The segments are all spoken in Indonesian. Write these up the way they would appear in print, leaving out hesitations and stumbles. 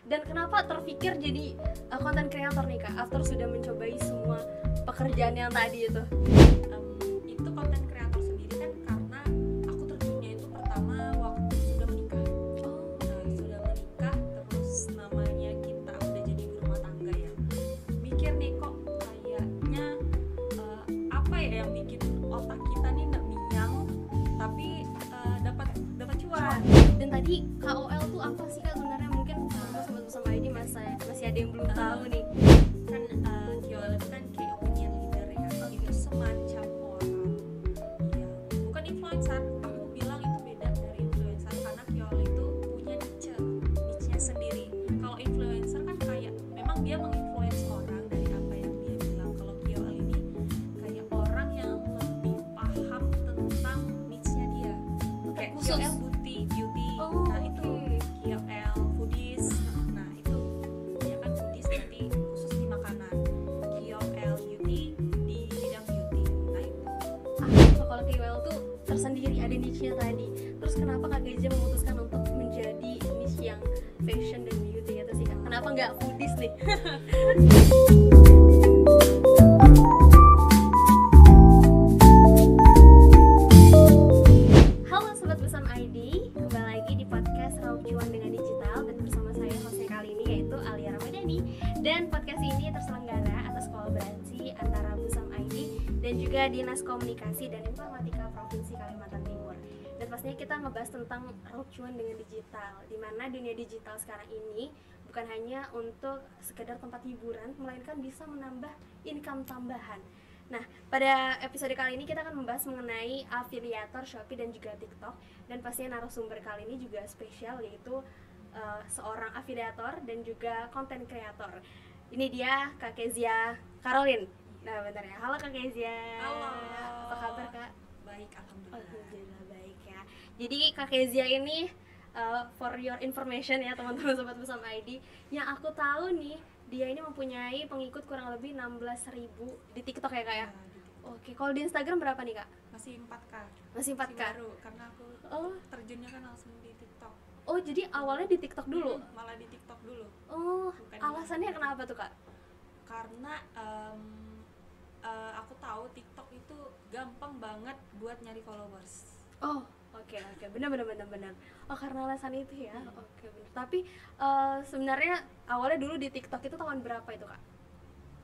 dan kenapa terpikir jadi content creator nih Kak after sudah mencobai semua pekerjaan yang tadi itu? Itu konten kreator sendiri kan karena aku terjunnya itu pertama waktu sudah menikah. Nah, sudah menikah terus namanya kita udah jadi ibu rumah tangga ya. Mikir nih kok kayaknya apa ya yang bikin otak kita nih nggak minyang tapi dapat cuan. Dan tadi KOL tuh apa sih Kak sebenarnya? Mungkin sobat bersama ini masih ada yang belum tahu nih. Kan KOL itu kan key opinion leader ya. Itu semacam orang ya, bukan influencer. Aku bilang itu beda dari influencer karena KOL itu punya niche-nya sendiri. Kalau influencer kan kayak memang dia menginfluence orang dari apa yang dia bilang. Kalau KOL ini kayak orang yang lebih paham tentang niche-nya dia. Kayak Khusus. KOL beauty. Nah, itu KOL foodies. Nah, itu dia kan foodies berarti khusus di makanan. KOL beauty di bidang beauty. Nah, itu. Kalau KOL tuh tersendiri ada niche-nya tadi. Terus kenapa Kak Geja memutuskan untuk menjadi niche yang fashion dan beauty itu sih Kak? Kenapa nggak foodies nih? Halo Sobat Bersam ID, kembali lagi di podcast Raup Cuan dengan Digital. Dan bersama saya hostnya kali ini yaitu Alia Ramadhani. Dan podcast ini terselenggara atas kolaborasi antara Bersam ID dan juga Dinas Komunikasi dan Informatika Provinsi Kalimantan Timur. Dan pastinya kita ngebahas tentang Raup Cuan dengan Digital, di mana dunia digital sekarang ini bukan hanya untuk sekedar tempat hiburan, melainkan bisa menambah income tambahan. Nah, pada episode kali ini kita akan membahas mengenai afiliator Shopee dan juga TikTok. Dan pastinya narasumber kali ini juga spesial, yaitu seorang afiliator dan juga content creator. Ini dia Kak Kezia Caroline. Nah, bentar ya. Halo Kak Kezia. Halo. Apa kabar Kak? Baik, alhamdulillah. Alhamdulillah baik ya. Jadi Kak Kezia ini for your information ya teman-teman Sobat Bersama ID, yang aku tahu nih dia ini mempunyai pengikut kurang lebih 16.000 di TikTok ya Kak ya? Nah, di TikTok. Oke, kalau di Instagram berapa nih Kak? Masih 4K. Masih 4K? Baru karena aku Oh, terjunnya kan langsung di TikTok. oh jadi awalnya di TikTok dulu? Malah di TikTok dulu. Oh, Bukan alasannya di- kenapa tuh Kak? Karena aku tahu TikTok itu gampang banget buat nyari followers. Oh, oke, benar. Oh, karena alasan itu ya. Oke, benar. Tapi sebenarnya awalnya dulu di TikTok itu tahun berapa itu Kak?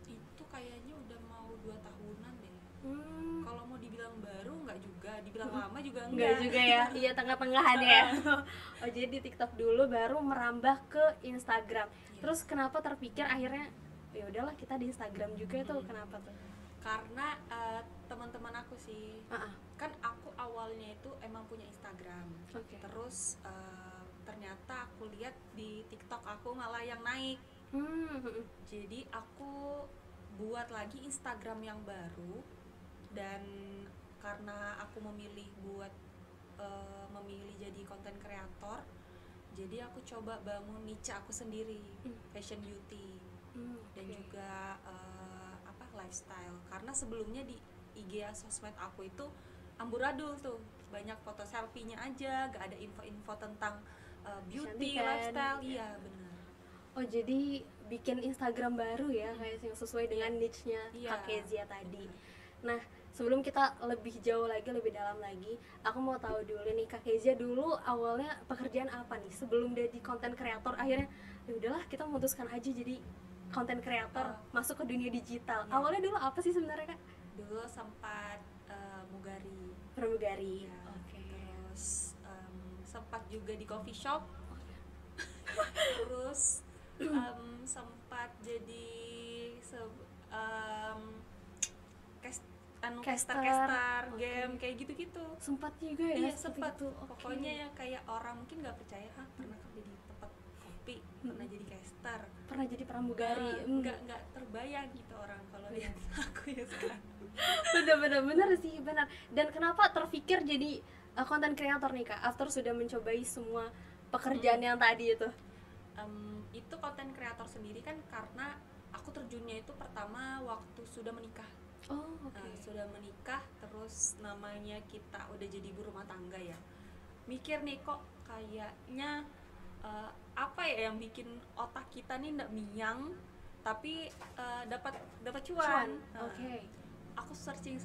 Itu kayaknya udah mau 2 tahunan deh. Hmm, Kalau mau dibilang baru nggak juga, dibilang lama juga enggak juga ya. Iya, tengah-tengahan ya. Oh, jadi di TikTok dulu baru merambah ke Instagram. Terus kenapa terpikir akhirnya ya udahlah kita di Instagram juga itu kenapa tuh? Karena teman-teman aku sih, Ah, kan aku awalnya itu emang punya Instagram. Oke. Terus ternyata aku lihat di TikTok aku malah yang naik. Jadi aku buat lagi Instagram yang baru, dan karena aku memilih jadi content creator, jadi aku coba bangun niche aku sendiri, fashion beauty dan juga lifestyle. Karena sebelumnya di IG sosmed aku itu amburadul tuh, banyak foto selfie-nya aja, gak ada info-info tentang beauty, Kecantikan. lifestyle. Iya benar. Oh, jadi bikin Instagram baru ya, kayak yang sesuai dengan niche-nya Iya. Kak Kezia tadi. Nah, sebelum kita lebih jauh lagi, lebih dalam lagi, aku mau tahu dulu nih Kak Kezia dulu awalnya pekerjaan apa nih sebelum jadi content creator, akhirnya ya udahlah kita memutuskan aja jadi content creator, masuk ke dunia digital. Iya. Awalnya dulu apa sih sebenarnya Kak? Dulu sempat mugari. Pramugari. Ya, Oke. terus sempat juga di coffee shop. Terus sempat jadi Caster. caster Oke. game kayak gitu-gitu. Sempat juga ya? Iya seperti sempat. itu. Oke. Pokoknya yang kayak orang mungkin nggak percaya, pernah kerja di tempat kopi, pernah jadi caster. Pernah jadi pramugari. Nggak terbayang gitu orang kalau lihat aku ya sekarang. Bener sih, benar. Dan kenapa terpikir jadi content creator nih Kak after sudah mencobai semua pekerjaan yang tadi itu? Itu konten kreator sendiri kan karena aku terjunnya itu pertama waktu sudah menikah. Oh, oke. Sudah menikah, terus namanya kita udah jadi ibu rumah tangga ya, mikir nih kok kayaknya apa ya yang bikin otak kita nih ndak miang tapi dapat cuan. Oke. Aku searching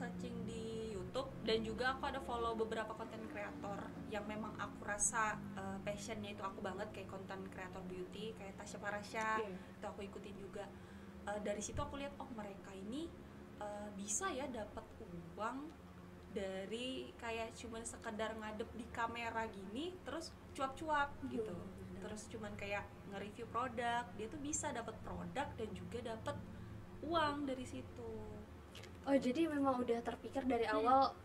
di YouTube dan juga aku ada follow beberapa konten kreator yang memang aku rasa passionnya itu aku banget, kayak konten kreator beauty kayak Tasya Farasya. Itu aku ikutin juga. Dari situ aku lihat, oh mereka ini bisa ya dapat uang dari kayak cuman sekedar ngadep di kamera gini terus cuap-cuap gitu. Terus cuman kayak nge-review produk, dia tuh bisa dapat produk dan juga dapat uang dari situ. Oh, jadi memang udah terpikir dari awal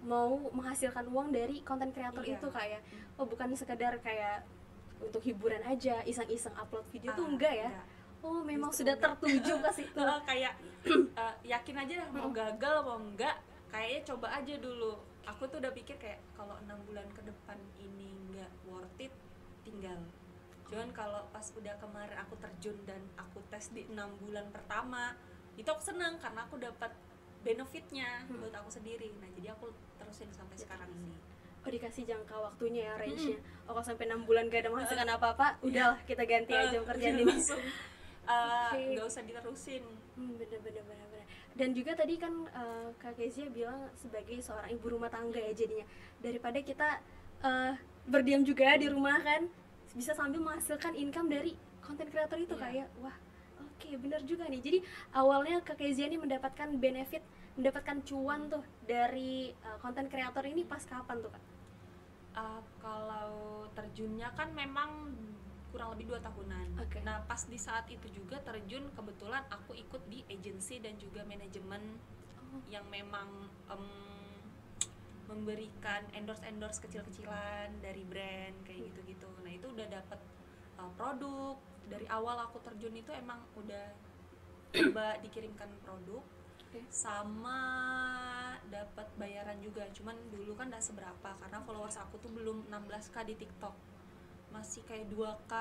mau menghasilkan uang dari konten kreator itu kayak. Oh, bukan sekedar kayak untuk hiburan aja, iseng-iseng upload video tuh enggak ya? Oh, memang justru sudah tertuju ke situ. Kayak yakin aja lah mau gagal mau enggak, kayaknya coba aja dulu. Aku tuh udah pikir kayak kalau 6 bulan ke depan ini enggak worth it, tinggal. Cuman kalau pas udah kemarin aku terjun dan aku tes di 6 bulan pertama, itu aku senang karena aku dapat benefitnya buat aku sendiri. Nah, jadi aku terusin sampai sekarang ini. Oh, dikasih jangka waktunya ya, range-nya. Oh, kalau sampai 6 bulan gak ada menghasilkan apa-apa, udahlah kita ganti aja pekerjaan ini. Langsung nggak usah diterusin. Bener. Dan juga tadi kan Kak Kezia bilang sebagai seorang ibu rumah tangga ya, jadinya daripada kita berdiam juga di rumah kan, bisa sambil menghasilkan income dari konten kreator itu. Kayak wah, oke, bener juga nih. Jadi awalnya Kak Kezia ini mendapatkan benefit, mendapatkan cuan tuh dari konten kreator ini pas kapan tuh, Kak? Kalau terjunnya kan memang kurang lebih 2 tahunan. Nah, pas di saat itu juga terjun, kebetulan aku ikut di agensi dan juga manajemen yang memang memberikan endorse kecil-kecilan dari brand kayak gitu-gitu. Nah, itu udah dapat produk. Dari awal aku terjun itu emang udah coba dikirimkan produk sama dapat bayaran juga. Cuman dulu kan enggak seberapa karena followers aku tuh belum 16k di TikTok. Masih kayak 2k.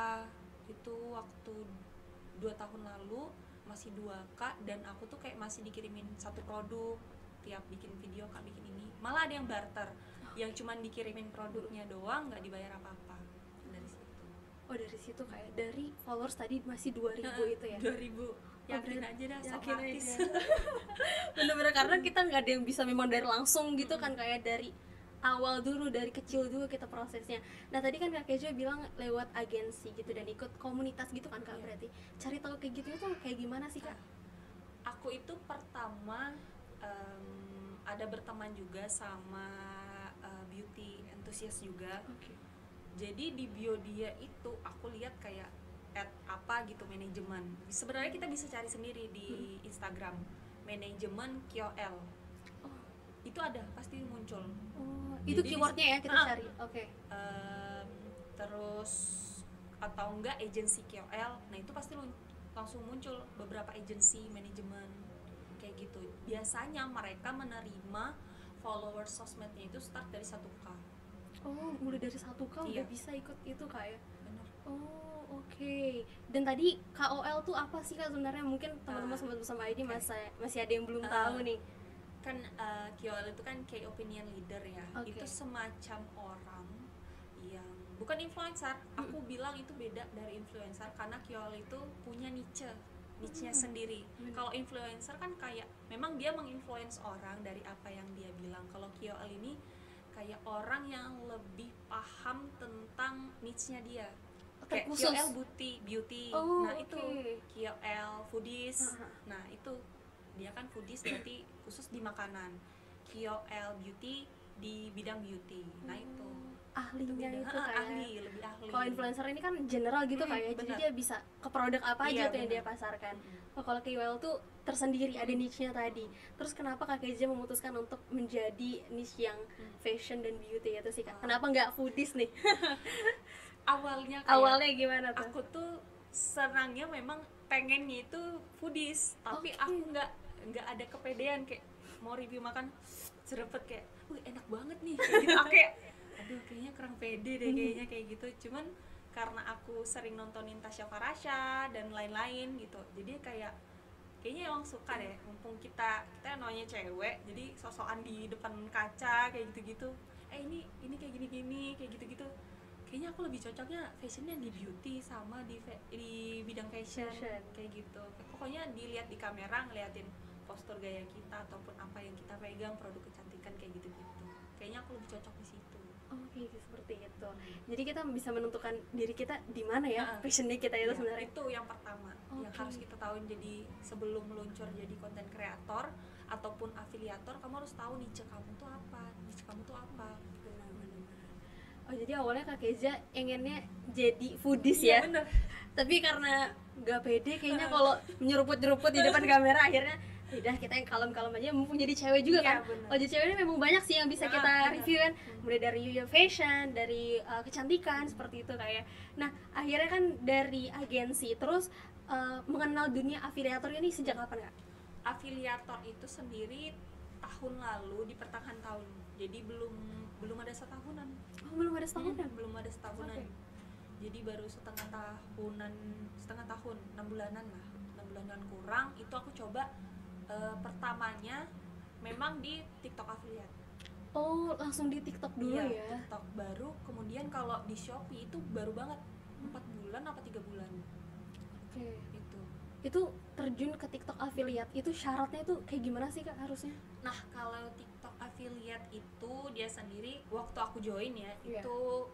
Itu waktu 2 tahun lalu masih 2k dan aku tuh kayak masih dikirimin satu produk tiap bikin video, Kak bikin ini. Malah ada yang barter, yang cuman dikirimin produknya doang, nggak dibayar apa-apa. Dari situ. Oh, dari situ kayak dari followers tadi masih 2000 itu ya? 2000. Yakin aja dah, yakin artis. aja. Bener-bener karena kita nggak ada yang bisa memang dari langsung gitu kan, kayak dari awal dulu, dari kecil dulu kita prosesnya. Nah, tadi kan Kak Kezia bilang lewat agensi gitu dan ikut komunitas gitu kan, Kak. Berarti cari tahu kayak gitu itu kayak gimana sih, Kak? Aku itu pertama ada berteman juga sama beauty enthusiast juga. Jadi di bio dia itu aku lihat kayak apa gitu, manajemen. Sebenarnya kita bisa cari sendiri di Instagram, manajemen KOL. Itu ada, pasti muncul. Itu keywordnya ya kita cari. Terus atau enggak agensi KOL, nah itu pasti langsung muncul beberapa agensi manajemen kayak gitu. Biasanya mereka menerima followers sosmednya itu start dari 1k. Oh, mulai dari 1k udah bisa ikut itu, Kak ya? Benar. Oh, oke. Dan tadi KOL tuh apa sih, Kak, sebenarnya? Mungkin teman-teman Sobat Bersama ID masih ada yang belum tahu nih. Kan KOL itu kan key opinion leader ya. Itu semacam orang yang bukan influencer. Aku bilang itu beda dari influencer karena KOL itu punya niche-nya sendiri. Kalau influencer kan kayak memang dia menginfluence orang dari apa yang dia bilang. Kalau KOL ini kayak orang yang lebih paham tentang niche-nya dia. Kayak KOL beauty. Nah, itu KOL foodies. Nah, itu dia kan foodies berarti khusus di makanan. KOL beauty di bidang beauty. Nah, itu ahlinya itu kayak lebih ahli. Kalau influencer ini kan general gitu kayak, jadi dia bisa ke produk apa aja tuh yang dia pasarkan. Kalau KOL tuh tersendiri, ada niche-nya tadi. Terus kenapa Kak Kezia memutuskan untuk menjadi niche yang fashion dan beauty itu sih, Kak? Kenapa nggak foodies nih? Awalnya gimana tuh? Aku tuh senangnya memang pengennya itu foodies, tapi aku nggak ada kepedean kayak mau review makan serempet kayak, wih enak banget nih kayak gitu. Kayak aduh kayaknya kurang pede deh kayaknya kayak gitu. Cuman karena aku sering nontonin Tasya Farasya dan lain-lain gitu, jadi kayaknya emang suka deh. Mumpung kita namanya cewek, jadi sosokan di depan kaca kayak gitu-gitu. Ini kayak gini-gini kayak gitu-gitu. kayaknya aku lebih cocoknya fashionnya di beauty sama di bidang fashion kayak gitu. Pokoknya dilihat di kamera, ngeliatin postur gaya kita ataupun apa yang kita pegang, produk kecantikan kayak gitu-gitu. Kayaknya aku lebih cocok di situ. Oke, seperti itu. Jadi kita bisa menentukan diri kita di mana ya passionnya kita itu sebenarnya. Itu yang pertama yang harus kita tahu. Jadi sebelum meluncur jadi konten kreator ataupun afiliator, kamu harus tahu niche kamu tuh apa. Benar-benar. Oh, jadi awalnya Kak Keza inginnya jadi foodies ya? Bener. Tapi karena gak pede kayaknya kalau nyeruput-nyeruput di depan kamera, akhirnya udah kita yang kalem-kalem aja, mumpung jadi cewek juga kan. Oh, jadi cewek ini memang banyak sih yang bisa kita review kan, mulai dari fashion, dari kecantikan seperti itu kayak. Nah, akhirnya kan dari agensi terus mengenal dunia afiliator ini sejak kapan Kak? Afiliator itu sendiri tahun lalu di pertengahan tahun, jadi belum ada setahunan. Oh, belum ada setahunan? Belum ada setahunan. Okay. Jadi baru setengah tahun, 6 bulanan lah, 6 bulanan kurang. Itu aku coba pertamanya memang di TikTok affiliate. Oh, langsung di TikTok dulu ya? TikTok baru, kemudian kalau di Shopee itu baru banget 4 bulan apa 3 bulan. Oke. Itu terjun ke TikTok affiliate, itu syaratnya itu kayak gimana sih Kak harusnya? Nah, kalau TikTok affiliate itu dia sendiri, waktu aku join ya, itu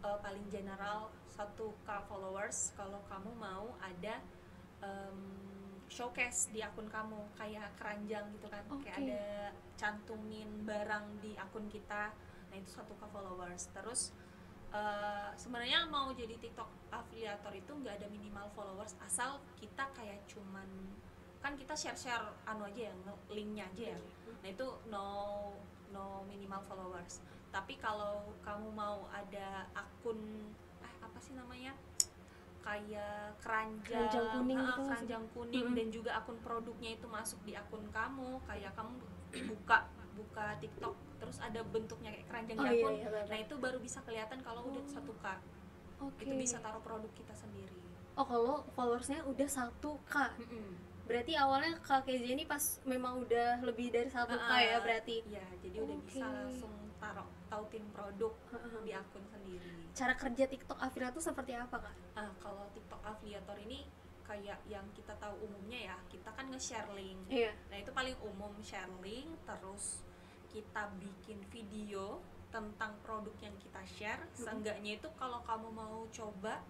paling general 1K followers. Kalau kamu mau ada showcase di akun kamu, kayak keranjang gitu kan, kayak ada cantumin barang di akun kita. Nah, itu 1K followers. Terus sebenarnya mau jadi TikTok afiliator itu nggak ada minimal followers, asal kita kayak cuman kan kita share anu aja ya, linknya aja ya. Nah, itu no minimal followers. Tapi kalau kamu mau ada akun apa sih namanya, kayak keranjang kuning dan juga akun produknya itu masuk di akun kamu, kayak kamu buka TikTok terus ada bentuknya kayak keranjang jakun. Nah, itu baru bisa kelihatan kalau udah 1K. Itu bisa taruh produk kita sendiri. Oh, kalau followersnya udah 1K. Berarti awalnya Kak Keza ini pas memang udah lebih dari 1K ya berarti. Iya, jadi udah bisa langsung tautin produk di akun sendiri. Cara kerja TikTok affiliate itu seperti apa Kak? Kalau TikTok affiliator ini kayak yang kita tahu umumnya ya, kita kan nge-share link. Nah, itu paling umum, share link, terus kita bikin video tentang produk yang kita share. Seenggaknya itu kalau kamu mau coba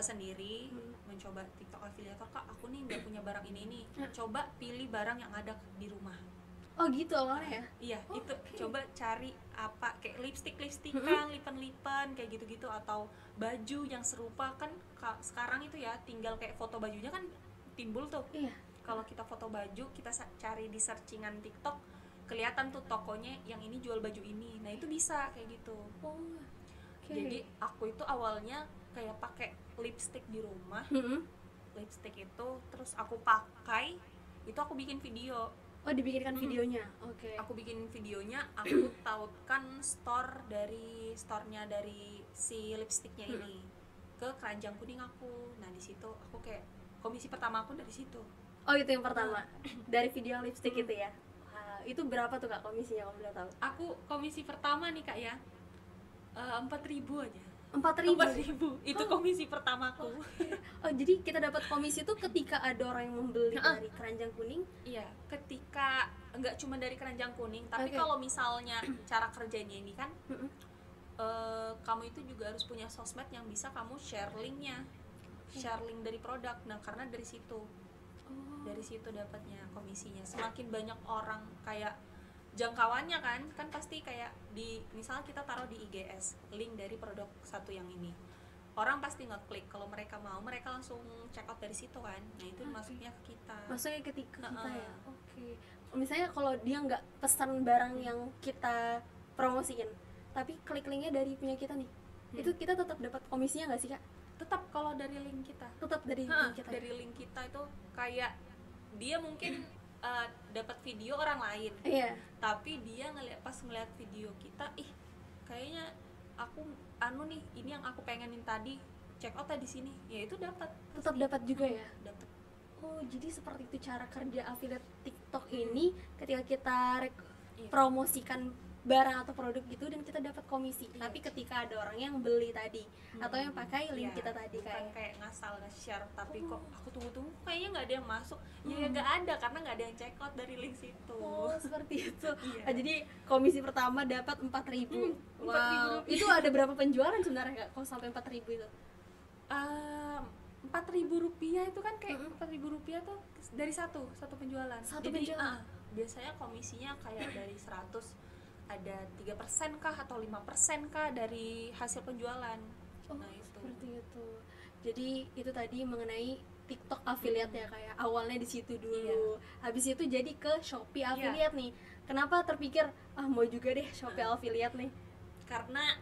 sendiri, mencoba TikTok affiliator, Kak, aku nih nggak punya barang ini, coba pilih barang yang ada di rumah. Oh gitu awalnya ya? Iya, itu coba cari apa, kayak lipstikan, lipen-lipen, kayak gitu-gitu, atau baju yang serupa. Kan sekarang itu ya tinggal kayak foto bajunya kan timbul tuh. Kalau kita foto baju, kita cari di searchingan TikTok, kelihatan tuh tokonya yang ini jual baju ini. Nah, itu bisa kayak gitu. Jadi aku itu awalnya kayak pakai lipstick di rumah. Lipstick itu terus aku pakai, itu aku bikin video. Oh, dibikinkan videonya. Aku bikin videonya, aku tautkan store-nya dari si lipsticknya ini ke keranjang kuning aku. Nah, di situ aku kayak komisi pertama aku dari situ. Oh, itu yang pertama. Dari video lipstick itu ya. Itu berapa tuh Kak komisinya kalau boleh tahu? Aku komisi pertama nih Kak ya, 4.000 aja. 4.000 itu komisi pertamaku. Oh, jadi kita dapat komisi itu ketika ada orang yang membeli dari keranjang kuning? Iya, ketika enggak cuma dari keranjang kuning, tapi kalau misalnya cara kerjanya ini kan kamu itu juga harus punya sosmed yang bisa kamu share linknya, share link dari produk. Nah, karena dari situ dapatnya komisinya. Semakin banyak orang kayak jangkauannya kan pasti kayak di misalnya kita taruh di IGS link dari produk satu yang ini, orang pasti ngeklik. Kalau mereka mau, mereka langsung check out dari situ kan. Nah, itu masuknya ke kita. Masuknya ke kita ya. Misalnya kalau dia nggak pesan barang yang kita promosiin, tapi klik linknya dari punya kita nih, itu kita tetap dapat komisinya nggak sih Kak? Tetap kalau dari link kita. Tetap dari link kita. Dari link kita itu kayak dia mungkin dapat video orang lain, tapi dia pas ngeliat video kita, kayaknya aku nih, ini yang aku pengenin tadi, check out di sini, ya itu tetap dapat juga ya. Dapat. Oh, jadi seperti itu cara kerja affiliate TikTok ini. Ketika kita promosikan barang atau produk gitu dan kita dapat komisi. Tapi ketika ada orang yang beli tadi atau yang pakai link kita tadi bukan kayak ngasal nge-share tapi kok aku tunggu kayaknya nggak ada yang masuk. Ya nggak ada karena nggak ada yang check out dari link situ. Seperti itu. Jadi komisi pertama dapat 4.000. Wow. Itu ada berapa penjualan sebenarnya Kak kalau sampai 4.000 itu? 4.000 rupiah itu kan kayak 4.000 rupiah tuh dari satu penjualan. Satu Jadi, penjualan. Biasanya komisinya kayak dari 100 ada 3% kah atau 5% kah dari hasil penjualan. Nah itu. Seperti itu. Jadi itu tadi mengenai TikTok affiliate ya kayak awalnya di situ dulu. Habis itu jadi ke Shopee affiliate nih. Kenapa terpikir mau juga deh Shopee affiliate nih? Karena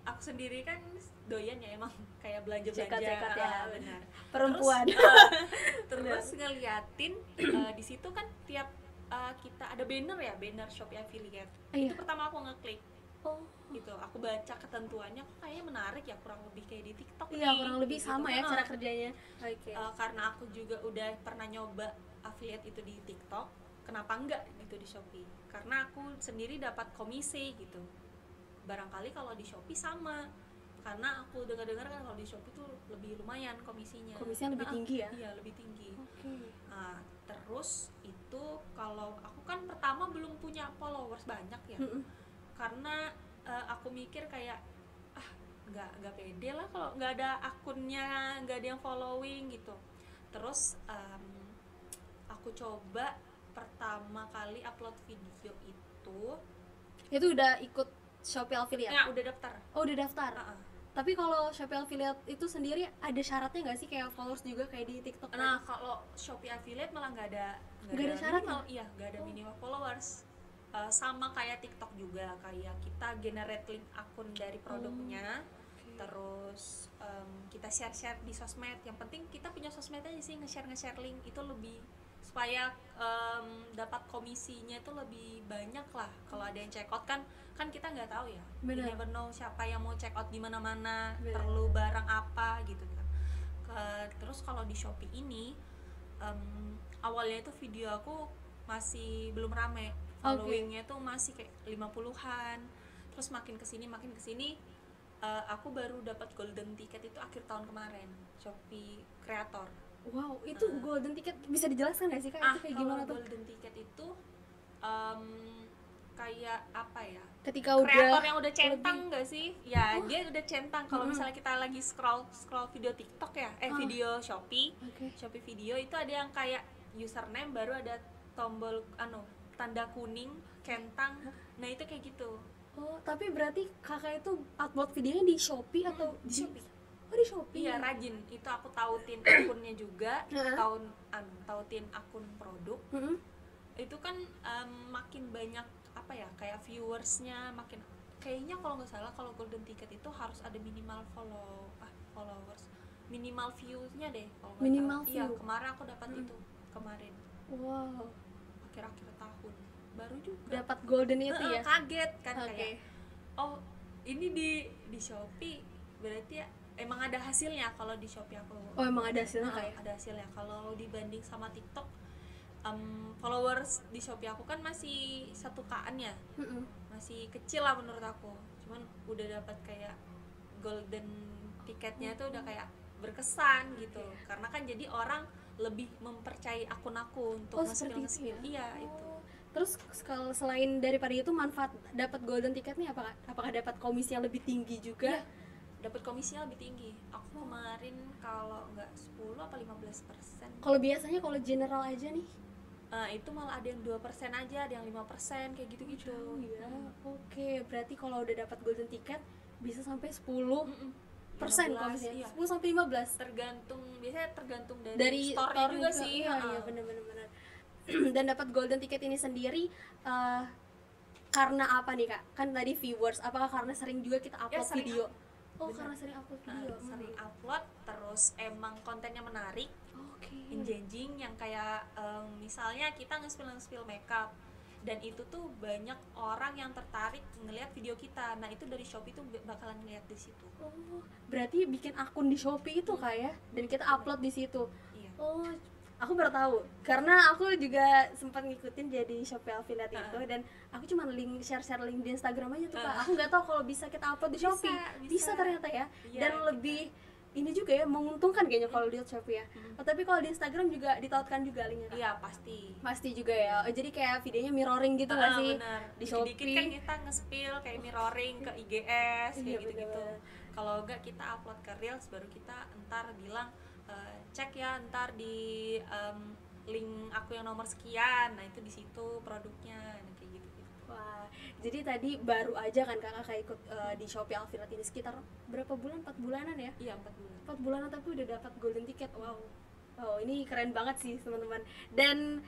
aku sendiri kan doyan ya emang kayak belanja Cekat-cekat ya, benar. Perempuan. Terus ngeliatin di situ kan tiap kita ada banner Shopee affiliate. Itu pertama aku ngeklik. Gitu, aku baca ketentuannya kok kayaknya menarik ya, kurang lebih kayak di TikTok nih. Kurang lebih gitu. Sama ya cara kerjanya. Karena aku juga udah pernah nyoba affiliate itu di TikTok, kenapa enggak gitu di Shopee? Karena aku sendiri dapat komisi gitu. Barangkali kalau di Shopee sama. Karena aku dengar-dengar kan kalau di Shopee tuh lebih lumayan komisinya. Komisinya lebih tinggi ya? Iya, lebih tinggi. Terus itu kalau aku kan pertama belum punya followers banyak ya. Karena aku mikir kayak nggak pede lah kalau nggak ada akunnya, nggak ada yang following gitu. Terus aku coba pertama kali upload video itu udah ikut Shopee affiliate? Ya, udah daftar. Udah daftar? Tapi kalau Shopee affiliate itu sendiri ada syaratnya nggak sih kayak followers juga kayak di TikTok? Nah, kalau Shopee affiliate malah nggak ada syaratnya? Iya, nggak ada minimal followers. Sama kayak TikTok juga, kayak kita generate link akun dari produknya, terus kita share di sosmed. Yang penting kita punya sosmed aja sih, nge-share link itu lebih supaya dapat komisinya itu lebih banyak lah. Kalau ada yang check out kan kita nggak tahu ya, you never know siapa yang mau check out di mana-mana, perlu barang apa gitu kan. Terus kalau di Shopee ini awalnya itu video aku masih belum rame, followingnya tuh masih kayak 50-an. Terus makin kesini aku baru dapat golden ticket itu akhir tahun kemarin, Shopee Creator. Wow, itu golden ticket bisa dijelaskan nggak sih Kak? Itu kayak gimana tuh? Golden ticket itu kayak apa ya? Ketika kreator yang udah centang nggak sih? Ya, dia udah centang. Kalau misalnya kita lagi scroll video TikTok ya, video Shopee, Shopee video itu ada yang kayak username, baru ada tombol tanda kuning centang. Nah itu kayak gitu. Tapi berarti kakak itu upload videonya di Shopee atau di Shopee? Di Shopee. Iya, rajin. Itu aku tautin akunnya juga, tautin akun produk. Itu kan makin banyak apa ya, kayak viewersnya makin, kayaknya kalau nggak salah kalau golden ticket itu harus ada minimal followers, minimal viewsnya deh kalau nggak minimal view. Iya, kemarin aku dapat itu kemarin. Wow. Akhir-akhir tahun baru juga dapat golden itu ya. Kaget kan, kayak ini di Shopee berarti ya emang ada hasilnya. Kalau di Shopee aku emang ada hasilnya kayak? Ada hasilnya. Kalau dibanding sama TikTok, followers di Shopee aku kan masih 1K-an ya, masih kecil lah menurut aku. Cuman udah dapat kayak golden tiketnya tuh udah kayak berkesan gitu. Karena kan jadi orang lebih mempercayai akun aku untuk nge-spill. Iya, itu. Terus kalau selain daripada itu manfaat dapat golden tiketnya apakah dapat komisi yang lebih tinggi juga? Iya, dapat komisinya lebih tinggi. Aku kemarin kalau nggak 10 apa 15%. Kalau biasanya kalau general aja nih? Itu malah ada yang 2% aja, ada yang 5% kayak gitu-gitu. Ya. Oke, berarti kalau udah dapat golden ticket bisa sampai 10% komisinya. Iya. 10 sampai 15. Biasanya tergantung dari store juga sih. Iya, benar. Dan dapat golden ticket ini sendiri karena apa nih Kak? Kan tadi viewers, apakah karena sering juga kita upload video? Karena sering upload video. Sering upload, terus emang kontennya menarik. Engaging, yang kayak misalnya kita nge-spill makeup, dan itu tuh banyak orang yang tertarik ngelihat video kita. Nah itu dari Shopee tuh bakalan ngeliat di situ. Berarti bikin akun di Shopee itu Kak ya? Dan kita upload di situ. Iya. Aku baru tahu karena aku juga sempat ngikutin jadi Shopee Affiliate itu, dan aku cuma share link di Instagram aja tuh Kak. Aku nggak tahu kalau bisa kita upload di Shopee. Bisa ternyata ya. Iya, Dan lebih ini juga ya, menguntungkan kayaknya kalau di Shopee ya. Tapi kalau di Instagram juga ditautkan juga linknya Kak? Iya pasti. Pasti juga ya. Jadi kayak videonya mirroring gitu nggak sih? Bener. Di Dikit-dikit Shopee kan kita nge-spill kayak mirroring ke IGS kayak Iya, gitu-gitu. bener. Kalau enggak kita upload ke Reels, baru kita entar bilang cek ya ntar di link aku yang nomor sekian. Nah itu di situ produknya. Nah, kayak gitu. Wah, jadi tadi baru aja kan kakak ikut di Shopee Affiliate ini sekitar berapa bulan? 4 bulanan ya? Iya 4 bulan. 4 bulanan tapi udah dapat golden ticket. Wow. Wow, ini keren banget sih teman-teman. Dan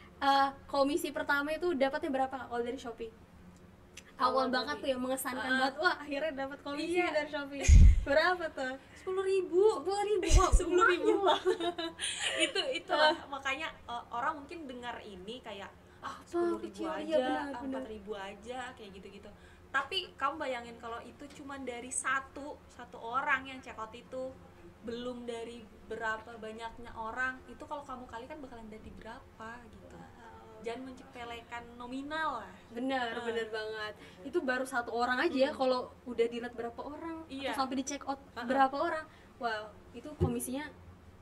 komisi pertama itu dapatnya berapa Kak, kalau dari Shopee? Awal banget tuh yang mengesankan banget. Wah, akhirnya dapat komisi dari Shopee. Berapa tuh? 10.000. 10.000. Wow, 10.000 lah. itu lah makanya orang mungkin dengar ini kayak 10.000 kecil, aja, iya, benar. 4.000 aja kayak gitu-gitu. Tapi kamu bayangin kalau itu cuma dari satu orang yang check out itu, belum dari berapa banyaknya orang, itu kalau kamu kali kan bakalan jadi berapa gitu. Jangan menyepelekan nominal lah. Benar banget. Itu baru satu orang aja ya, kalau udah dilihat berapa orang Iya. atau sampai di check out berapa orang. Wow, itu komisinya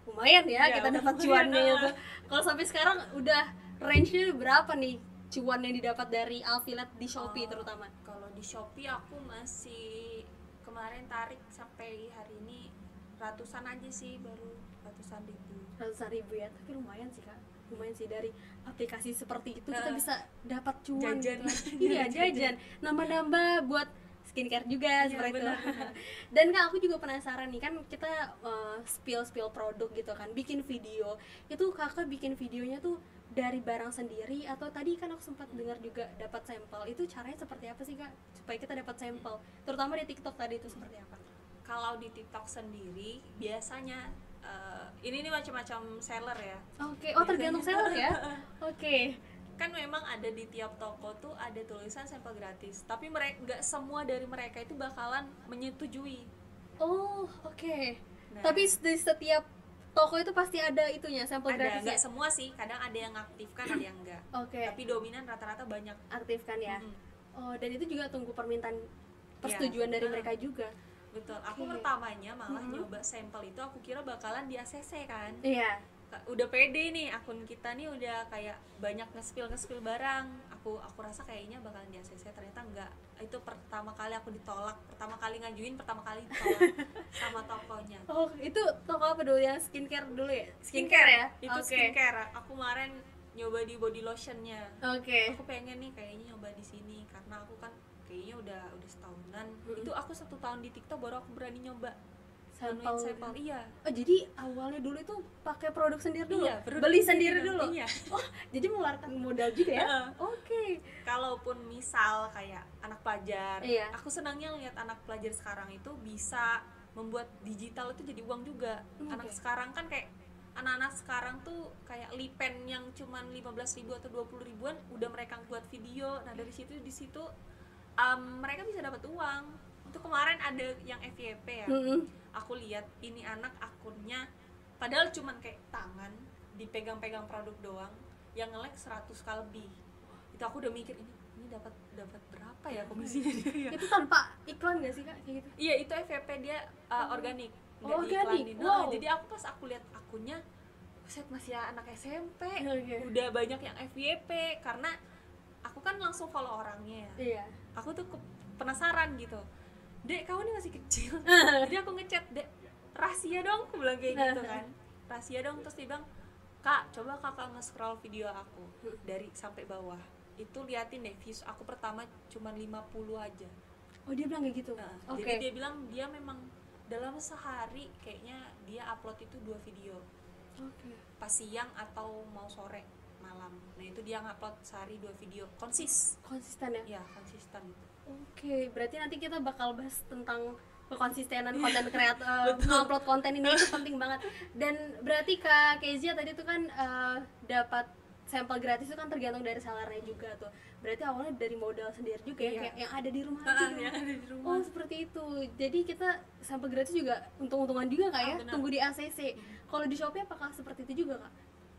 lumayan ya, Iya, kita dapat cuannya itu. Kalau sampai sekarang udah range-nya berapa nih cuan yang didapat dari affiliate di Shopee terutama? Kalau di Shopee aku masih kemarin tarik sampai hari ini ratusan aja sih, baru ratusan ribu Ya, tapi lumayan sih Kak. Lumayan sih, dari aplikasi seperti itu kita bisa dapat cuan jajan. gitu. Iya, jajan. Nambah-nambah buat skincare juga seperti itu. benar. Dan Kak, aku juga penasaran nih, kan kita spill produk gitu kan, bikin video. Itu Kakak bikin videonya tuh dari barang sendiri atau tadi kan aku sempat dengar juga dapat sampel. Itu caranya seperti apa sih Kak supaya kita dapat sampel? Terutama di TikTok tadi itu seperti apa? Kalau di TikTok sendiri biasanya ini macam-macam seller ya. Oke, oh tergantung seller ya. Oke. Kan memang ada di tiap toko tuh ada tulisan sampel gratis, tapi mereka nggak semua dari mereka itu bakalan menyetujui. Oh, oke. Nah. Tapi di setiap toko itu pasti ada itunya, sampel Ada, gratis nggak ya? semua sih, kadang ada yang aktifkan, ada yang enggak. Oke. Tapi dominan rata-rata banyak. Aktifkan ya. Oh, dan itu juga tunggu permintaan persetujuan Iya. dari mereka juga. Betul. Aku Oke. pertamanya malah nyoba sampel itu, aku kira bakalan di ACC kan. Iya. Udah pede nih, akun kita nih udah kayak banyak nge-spill barang. Aku rasa kayaknya bakalan di ACC, ternyata enggak. Itu pertama kali aku ditolak, pertama kali ngajuin, pertama kali ditolak sama tokonya. Oh, itu toko apa dulu ya? Skincare dulu ya? Skincare ya? Itu Oke. skincare. Aku kemarin nyoba di body lotionnya. Oke. Aku pengen nih kayaknya nyoba di sini karena aku kan kayaknya udah setahunan. Itu aku 1 tahun di TikTok baru aku berani nyoba sampel. Iya. Oh, jadi awalnya dulu itu pakai produk sendiri dulu? Iya, Beli sendiri dulu? Iya. Oh, jadi mengeluarkan modal juga ya? Oke. Kalaupun misal kayak anak pelajar, Iya. aku senangnya lihat anak pelajar sekarang itu bisa membuat digital itu jadi uang juga. Anak sekarang kan kayak anak-anak sekarang tuh kayak lipen yang cuman 15.000 atau 20 ribuan udah mereka buat video. Nah, dari situ mereka bisa dapat uang. Itu kemarin ada yang FYP ya. Aku lihat ini anak akunnya padahal cuman kayak tangan dipegang-pegang produk doang, yang nge-like 100 kali lebih. Itu aku udah mikir ini dapat berapa ya komisinya dia. Itu tanpa iklan gak sih Kak? Kayak gitu? Iya, itu FYP dia organik. Nggak Organik. diiklanin. Wow. Jadi aku pas aku lihat akunnya, buset masih anak SMP. Oke. Udah banyak yang FYP karena aku kan langsung follow orangnya ya. Iya. Aku tuh penasaran gitu. Dek, kamu nih masih kecil. Jadi aku ngechat, Dek, rahasia dong, aku bilang kayak gitu kan. Rahasia dong, terus dia bilang, Kak, coba kakak nge-scroll video aku dari sampai bawah. Itu liatin deh, views aku pertama cuma 50 aja. Oh, dia bilang kayak gitu? Jadi dia bilang dia memang dalam sehari kayaknya dia upload itu 2 video. Pas siang atau mau sore malam. Nah, itu dia ngupload sehari 2 video. Konsisten ya? Iya, konsisten. Oke, berarti nanti kita bakal bahas tentang kekonsistenan konten kreator, upload konten ini itu penting banget. Dan berarti Kak Kezia tadi tuh kan dapat sampel gratis itu kan tergantung dari sellernya juga tuh. Berarti awalnya dari modal sendiri juga ya, kayak yang ada di rumah aja. Yang ada di rumah. Oh, seperti itu. Jadi kita sampel gratis juga untung-untungan juga Kak ya, benar. tunggu di ACC. Kalau di Shopee apakah seperti itu juga Kak?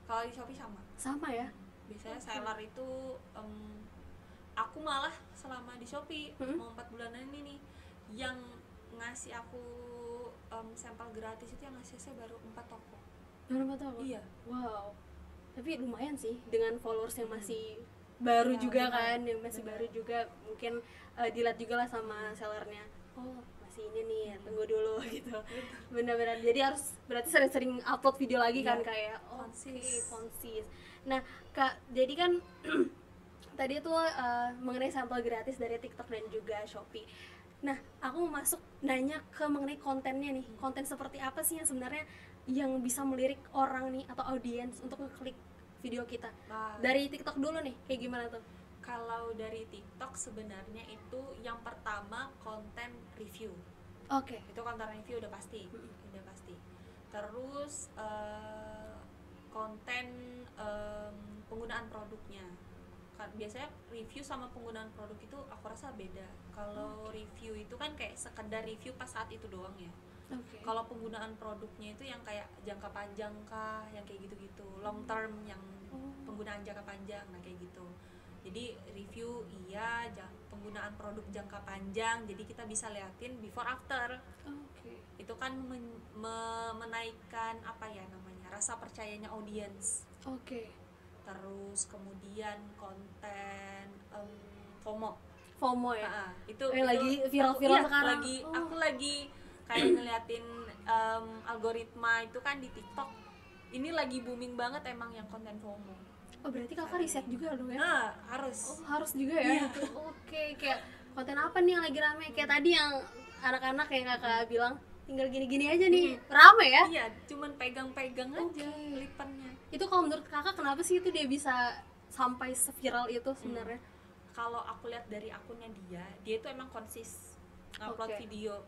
Kalau di Shopee sama. Sama ya? Biasanya seller itu aku malah selama di Shopee mau 4 bulanan ini nih, yang ngasih aku sampel gratis itu yang ngasih saya baru 4 toko. Baru 4 toko? Iya. Wow. Tapi lumayan sih dengan followers yang masih baru ya, juga benar, kan, yang masih baru juga, mungkin dilihat juga lah sama sellernya. Oh masih ini nih, tunggu dulu gitu. Benar-benar. Jadi harus berarti sering-sering upload video lagi kan kayak konsis. Nah Kak, jadi kan tadi tuh mengenai sampel gratis dari TikTok dan juga Shopee. Nah, aku mau masuk nanya ke mengenai kontennya nih. Konten seperti apa sih yang sebenarnya yang bisa melirik orang nih atau audiens untuk ngeklik video kita? Dari TikTok dulu nih, kayak gimana tuh? Kalau dari TikTok sebenarnya itu yang pertama konten review. Oke. Itu konten review udah pasti. Udah pasti. Terus konten penggunaan produknya. Biasanya review sama penggunaan produk itu aku rasa beda. Kalau review itu kan kayak sekedar review pas saat itu doang ya. Kalau penggunaan produknya itu yang kayak jangka panjang kah, yang kayak gitu-gitu, long term, yang penggunaan jangka panjang, nah kayak gitu. Jadi review iya, penggunaan produk jangka panjang, jadi kita bisa liatin before after. Itu kan menaikkan apa ya namanya, rasa percayanya audiens. Terus kemudian konten FOMO ya. Itu lagi viral-viral sekarang. Aku lagi kayak ngeliatin algoritma itu kan di TikTok. Ini lagi booming banget emang yang konten FOMO. Oh, berarti Kakak riset juga dong ya? Harus. Oh, harus juga ya? Oke, kayak konten apa nih yang lagi rame? Kayak tadi yang anak-anak yang Kakak bilang tinggal gini-gini aja nih, rame ya? Iya, cuman pegang-pegang aja lipannya. Itu kalau menurut Kakak kenapa sih itu dia bisa sampai seviral itu sebenarnya? Kalau aku lihat dari akunnya dia itu emang konsis upload video.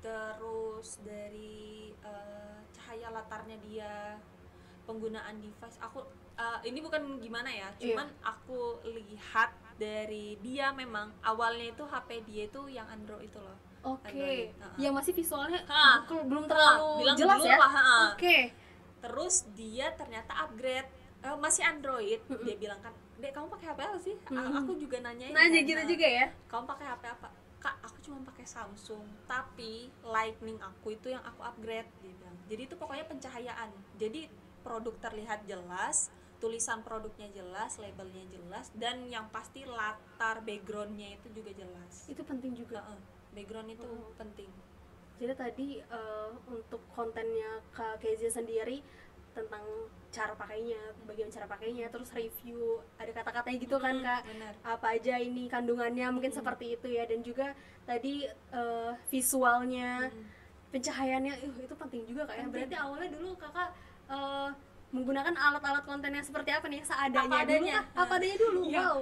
Terus dari cahaya latarnya dia, penggunaan device, aku ini bukan gimana ya, cuman aku lihat dari dia memang awalnya itu HP dia itu yang Android itu loh. Ya masih visualnya belum terlalu jelas ya. Terus dia ternyata upgrade, masih Android. Dia bilang kan, "Dek, kamu pakai HP apa sih?" Aku juga nanyain. Nanya gitu juga ya. Kamu pakai HP apa? Kak, aku cuma pakai Samsung, tapi Lightning aku itu yang aku upgrade, dia bilang. Jadi itu pokoknya pencahayaan. Jadi produk terlihat jelas, tulisan produknya jelas, labelnya jelas, dan yang pasti latar backgroundnya itu juga jelas. Itu penting juga. Background itu penting. Jadi tadi untuk kontennya Kak Kezia sendiri tentang cara pakainya, bagian cara pakainya, terus review, ada kata-katanya gitu kan Kak, benar. Apa aja ini kandungannya, mungkin seperti itu ya, dan juga tadi visualnya, pencahayaannya, itu penting juga Kak ya. Berarti awalnya dulu Kakak menggunakan alat-alat kontennya seperti apa nih, seadanya dulu kah? Apa adanya dulu? Wow.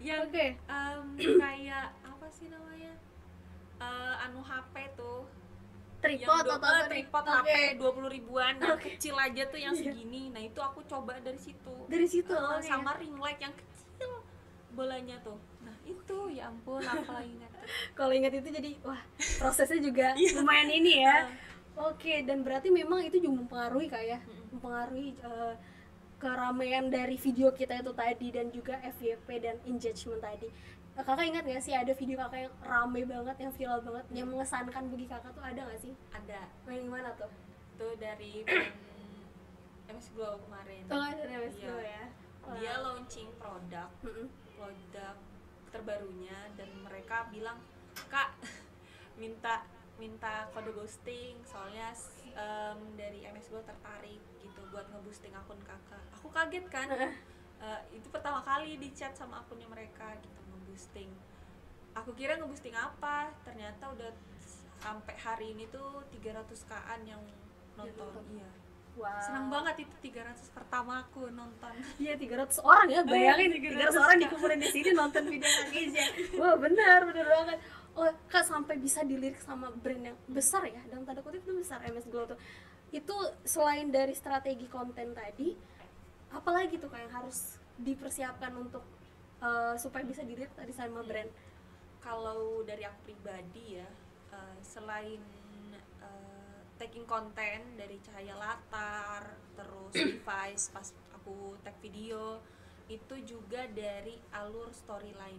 Yang kayak apa sih namanya? HP tuh tripod atau tripod HP 20 ribuan yang kecil aja tuh yang segini. Nah itu aku coba dari situ sama ring light yang kecil bolanya tuh. Nah itu ya ampun, aku lagi ingat. Kalau ingat itu jadi wah, prosesnya juga lumayan ini ya. Dan berarti memang itu juga mempengaruhi Kak ya, mempengaruhi keramaian dari video kita itu tadi, dan juga FYP dan engagement tadi. Kakak ingat gak sih ada video kakak yang rame banget, yang viral banget, yang mengesankan bagi kakak tuh, ada gak sih? Ada. Yang mana tuh? Tuh dari MS Glow kemarin. Dari MS Glow ya. Dia launching produk terbarunya, dan mereka bilang, "Kak, minta kode ghosting, soalnya dari MS Glow tertarik gitu buat ngeboosting akun kakak." Aku kaget kan. Itu pertama kali di chat sama akunnya mereka gitu, nge-boosting. Aku kira nge-boosting apa, ternyata udah sampai hari ini tuh 300-an yang nonton. Iya. Wow. Senang banget itu 300 pertama aku nonton. Iya, 300 orang ya, bayangin 300 orang dikumpulin di sini nonton video Kak Kezia. Wah, benar banget. Oh, Kak, sampai bisa dilirik sama brand yang besar ya, dalam tanda kutip itu besar, MS Glow tuh. Itu selain dari strategi konten tadi, apalagi tuh Kak yang harus dipersiapkan untuk supaya bisa dilirik tadi sama brand? Kalau dari aku pribadi ya, selain taking konten dari cahaya latar, terus device pas aku tag video, itu juga dari alur storyline.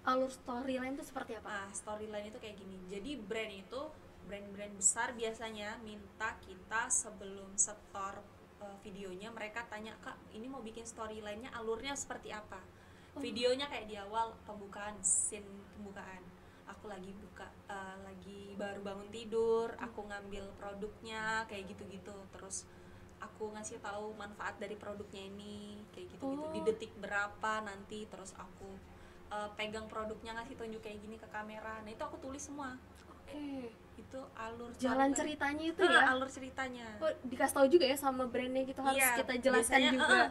Alur storyline itu seperti apa? Storyline itu kayak gini. Jadi brand-brand besar biasanya minta kita sebelum setor videonya, mereka tanya, "Kak, ini mau bikin storyline-nya alurnya seperti apa?" Videonya kayak di awal pembukaan, scene pembukaan. Aku lagi lagi baru bangun tidur, aku ngambil produknya kayak gitu-gitu. Terus aku ngasih tahu manfaat dari produknya ini kayak gitu-gitu. Di detik berapa nanti, terus aku pegang produknya, ngasih tunjuk kayak gini ke kamera. Nah, itu aku tulis semua. Oke. Itu alur Jalan ceritanya itu ya? Alur ceritanya. Dikasih tahu juga ya sama brandnya gitu, harus kita jelaskan biasanya, juga.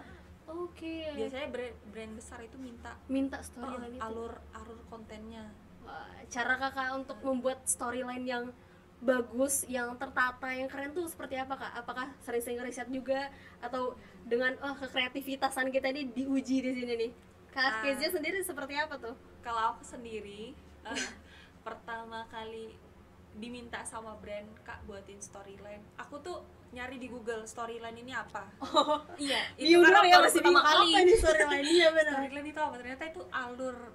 Oke. Biasanya brand besar itu minta storyline itu. alur kontennya. Wah, cara kakak untuk membuat storyline yang bagus, yang tertata, yang keren tuh seperti apa kak? Apakah sering-sering riset juga atau dengan kekreativitasan kita ini diuji di sini nih? Kak Kezia sendiri seperti apa tuh? Kalau aku sendiri pertama kali diminta sama brand, "Kak, buatin storyline." Aku tuh nyari di Google storyline ini apa. Iya, itu kan ya masih pertama kali. Apa nih storyline? Iya benar. Storyline itu apa? Ternyata itu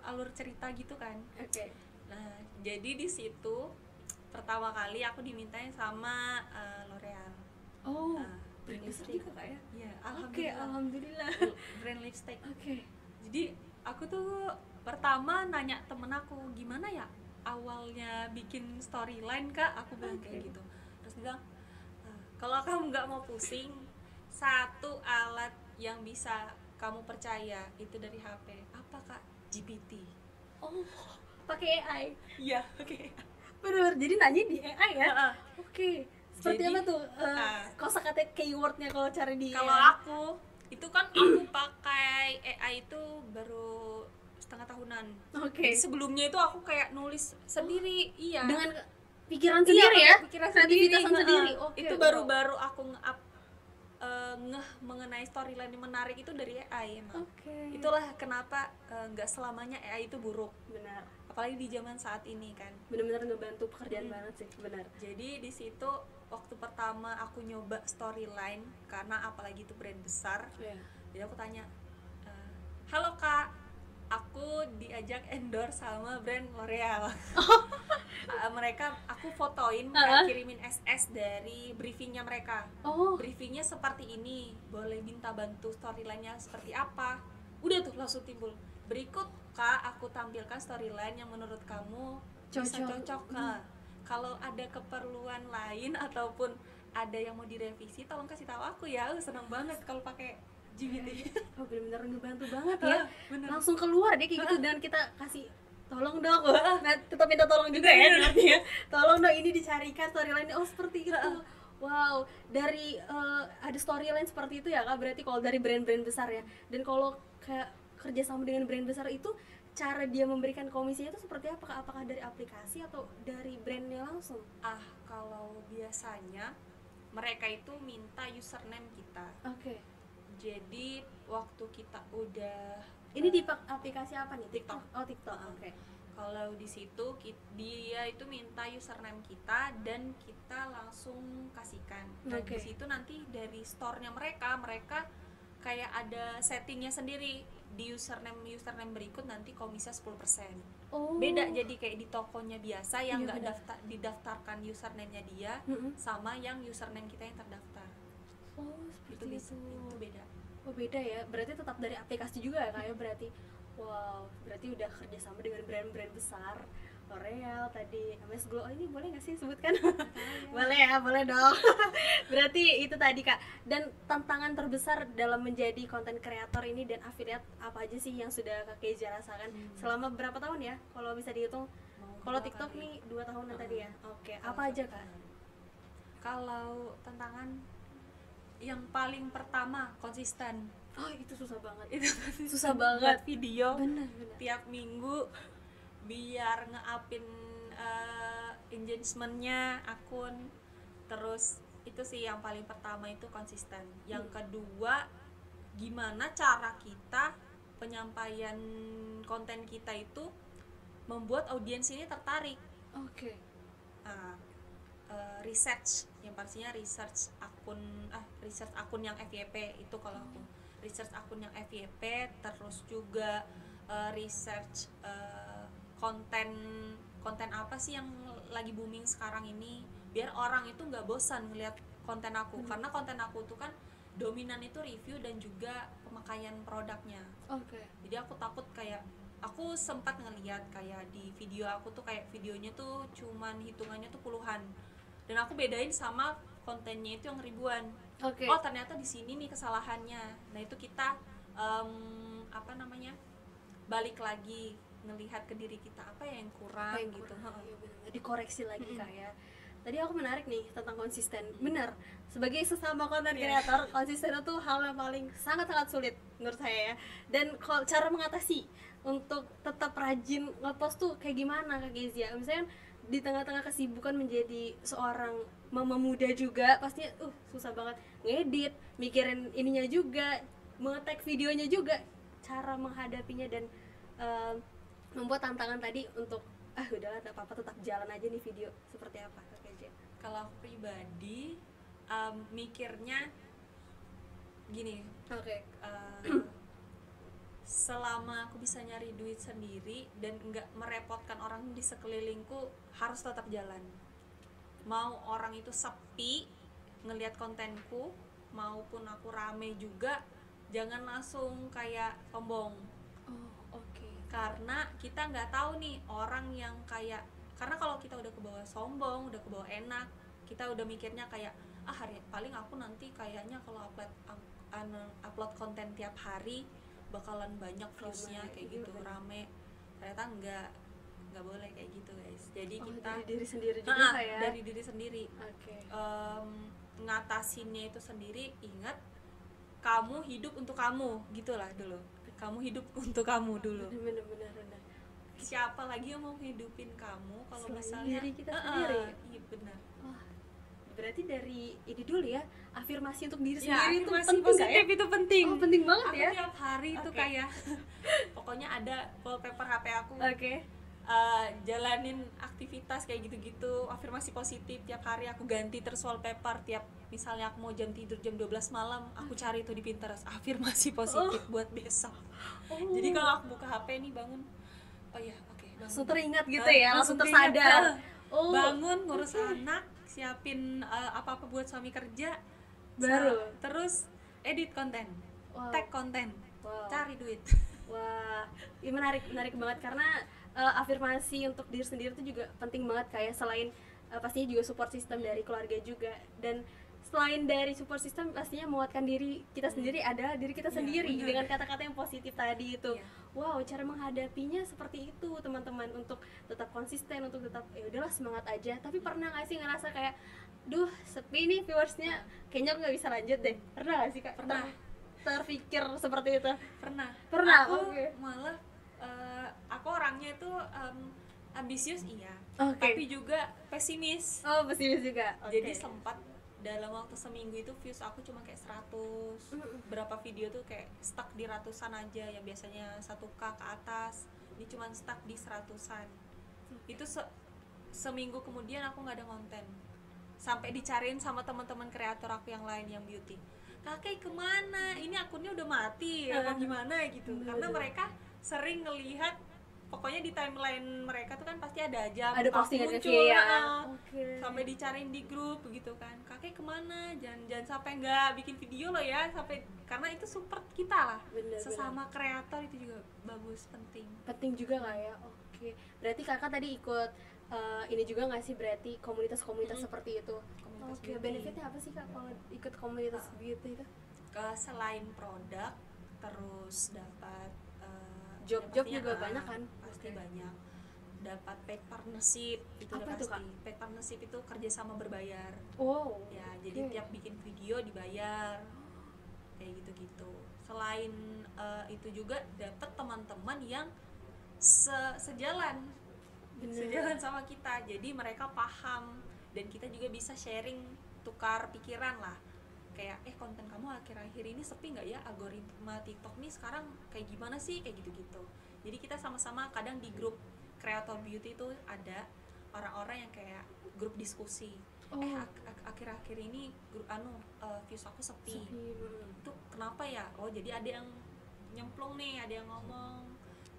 alur cerita gitu kan. Oke. Nah, jadi di situ pertama kali aku dimintain sama L'Oreal. Brand lipstick juga kak ya? Iya, alhamdulillah. Brand lipstick. Oke. Jadi aku tuh pertama nanya temen aku, "Gimana ya awalnya bikin storyline kak?" Aku bilang kayak gitu. Terus dia bilang, "Kalau kamu nggak mau pusing, satu alat yang bisa kamu percaya itu dari HP." "Apa kak?" "GPT." Pakai AI? Iya, oke. Bener, jadi nanya di AI ya? Oke. Seperti Jadi, apa tuh kosakata keywordnya kalau cari di kalau aku itu kan aku pakai AI itu baru setengah tahunan. Oke. Jadi sebelumnya itu aku kayak nulis sendiri. Iya. Dengan pikiran sendiri ya? Pikiran kreativitasan sendiri. Oke. Itu baru-baru aku ngeh mengenai storyline yang menarik itu dari AI emang. Oke. Itulah kenapa nggak selamanya AI itu buruk. Benar. Apalagi di zaman saat ini kan. Benar-benar ngebantu pekerjaan banget sih, benar. Jadi di situ waktu pertama aku nyoba storyline, karena apalagi itu brand besar. Jadi aku tanya, "Halo kak, aku diajak endorse sama brand L'Oreal." Aku fotoin, kirimin SS dari briefingnya mereka. Briefingnya seperti ini, boleh minta bantu storyline-nya seperti apa. Udah tuh langsung timbul, "Berikut kak, aku tampilkan storyline yang menurut kamu bisa cocok." Kalau ada keperluan lain ataupun ada yang mau direvisi, tolong kasih tahu aku ya. Senang banget kalau pakai GPT. Benar-benar ngebantu banget ya. Bener. Langsung keluar deh kayak gitu, dan kita kasih tolong dong. Nah, tetap minta tolong juga ya artinya. Tolong dong ini dicarikan storyline. Seperti itu. Wow, dari ada storyline seperti itu ya kak, berarti kalau dari brand-brand besar ya. Dan kalau kayak kerjasama dengan brand besar itu, cara dia memberikan komisinya itu seperti apa kak? Apakah dari aplikasi atau dari brandnya langsung? Kalau biasanya mereka itu minta username kita. Oke. Jadi waktu kita udah ini di aplikasi apa nih? TikTok. TikTok. Oke. Kalau di situ dia itu minta username kita dan kita langsung kasihkan. Dan di situ nanti dari store-nya mereka kayak ada settingnya sendiri. Di username berikut nanti komisi 10%. Beda, jadi kayak di tokonya biasa yang nggak didaftarkan username-nya dia sama yang username kita yang terdaftar. Seperti itu. Itu beda. Beda ya, berarti tetap dari aplikasi juga ya kayak berarti. Wow, berarti udah kerjasama dengan brand-brand besar, L'Oreal tadi, MS Glow. Ini boleh nggak sih sebutkan? Boleh ya, boleh dong. Berarti itu tadi kak. Dan tantangan terbesar dalam menjadi konten kreator ini dan affiliate apa aja sih yang sudah kak Kezia rasakan selama berapa tahun ya? Kalau bisa dihitung, kalau TikTok nih 2 tahunan tadi ya. Oke, apa aja kak? Kalau tantangan yang paling pertama konsisten. Itu susah banget. Susah banget video. Benar. Tiap minggu biar nge-upin engagement-nya akun. Terus itu sih yang paling pertama, itu konsisten. Yang kedua, gimana cara kita penyampaian konten kita itu membuat audiens ini tertarik. Oke. Research, yang pastinya research akun, research akun yang FYP itu. Kalau aku research akun yang FYP, terus juga research konten apa sih yang lagi booming sekarang ini, biar orang itu nggak bosan ngeliat konten aku. Karena konten aku tuh kan dominan itu review dan juga pemakaian produknya. Jadi aku takut kayak, aku sempat ngeliat kayak di video aku tuh kayak videonya tuh cuman hitungannya tuh puluhan, dan aku bedain sama kontennya itu yang ribuan. Oh ternyata di sini nih kesalahannya. Nah itu kita balik lagi ngelihat ke diri kita, apa yang kurang gitu. Dikoreksi lagi Kak ya. Tadi aku menarik nih tentang konsisten. Benar, sebagai sesama konten kreator, konsisten itu hal yang paling sangat-sangat sulit menurut saya ya. Dan cara mengatasi untuk tetap rajin ngepost tuh kayak gimana Kak Kezia? Misalnya di tengah-tengah kesibukan menjadi seorang mama muda juga, pastinya susah banget ngedit, mikirin ininya juga, nge-tag videonya juga, cara menghadapinya dan membuat tantangan tadi untuk udahlah tak apa-apa tetap jalan aja nih video, seperti apa Kak Kezia? Kalau aku pribadi mikirnya gini, selama aku bisa nyari duit sendiri dan nggak merepotkan orang di sekelilingku, harus tetap jalan. Mau orang itu sepi ngelihat kontenku maupun aku rame juga, jangan langsung kayak sombong. Karena kita nggak tahu nih orang yang kayak, karena kalau kita udah kebawa sombong, udah kebawa enak, kita udah mikirnya kayak hari paling aku nanti kayaknya kalau upload konten tiap hari bakalan banyak viewsnya kayak gitu, rame. Ternyata nggak boleh kayak gitu guys. Jadi kita dari diri sendiri juga ya. Dari diri sendiri. Ngatasinnya itu sendiri. Ingat, kamu hidup untuk kamu, gitulah dulu. Kamu hidup untuk kamu dulu. Bener. Siapa lagi yang mau hidupin kamu kalau misalnya diri kita sendiri? Iya benar. Berarti dari ini dulu ya, afirmasi untuk diri Ya, sendiri itu afirmasi penting positif ya? itu penting. Penting banget aku ya. Tiap hari itu kayak pokoknya ada wallpaper HP aku. Jalanin aktivitas kayak gitu-gitu, afirmasi positif tiap hari aku ganti terus wallpaper. Tiap misalnya aku mau jam tidur jam 12 malam, aku cari itu di Pinterest afirmasi positif buat besok. Jadi kalau aku buka HP nih bangun, langsung teringat gitu ya, langsung tersadar. Bangun ngurus anak, siapin apa-apa buat suami kerja, baru terus edit konten, tag konten, cari duit. Wah, ini menarik banget karena afirmasi untuk diri sendiri itu juga penting banget kayak selain pastinya juga support system dari keluarga juga, dan selain dari support system pastinya menguatkan diri kita sendiri adalah diri kita sendiri dengan kata-kata yang positif tadi itu. Wow, cara menghadapinya seperti itu teman-teman, untuk tetap konsisten, untuk tetap udahlah semangat aja. Tapi pernah nggak sih ngerasa kayak sepi nih viewersnya, kayaknya aku nggak bisa lanjut deh? Pernah nggak sih Kak? Pernah. Terpikir seperti itu? Pernah. Aku malah aku orangnya itu ambisius tapi juga pesimis. Pesimis juga. Jadi sempat dalam waktu seminggu itu views aku cuma kayak 100. Berapa video tuh kayak stuck di ratusan aja, yang biasanya 1K ke atas, ini cuma stuck di 100-an. Itu seminggu kemudian aku nggak ada konten, sampai dicariin sama teman-teman kreator aku yang lain yang beauty. Kakek kemana? Ini akunnya udah mati apa gimana gitu. Karena mereka sering ngelihat, pokoknya di timeline mereka tuh kan pasti ada aja postingan muncul ya. Sampai dicariin di grup begitu kan, kakek kemana, jangan sampai nggak bikin video loh ya, sampai, karena itu support kita lah. Sesama kreator itu juga bagus, penting juga nggak ya? Berarti kakak tadi ikut ini juga nggak sih, berarti komunitas seperti itu? Benefitnya apa sih Kak kalau ikut komunitas beauty itu? Selain produk, terus dapat job juga banyak kan? Pasti banyak. Dapat paid partnership, itu udah pasti. Paid partnership itu kerjasama berbayar. Ya, jadi tiap bikin video dibayar, kayak gitu-gitu. Selain itu juga dapat teman-teman yang sejalan sama kita, jadi mereka paham dan kita juga bisa sharing, tukar pikiran lah. Kayak konten kamu akhir-akhir ini sepi nggak ya, algoritma TikTok nih sekarang kayak gimana sih, kayak gitu-gitu. Jadi kita sama-sama, kadang di grup kreator beauty itu ada orang-orang yang kayak grup diskusi. akhir-akhir ini views aku sepi. Itu kenapa ya? Oh jadi ada yang nyemplung nih, ada yang ngomong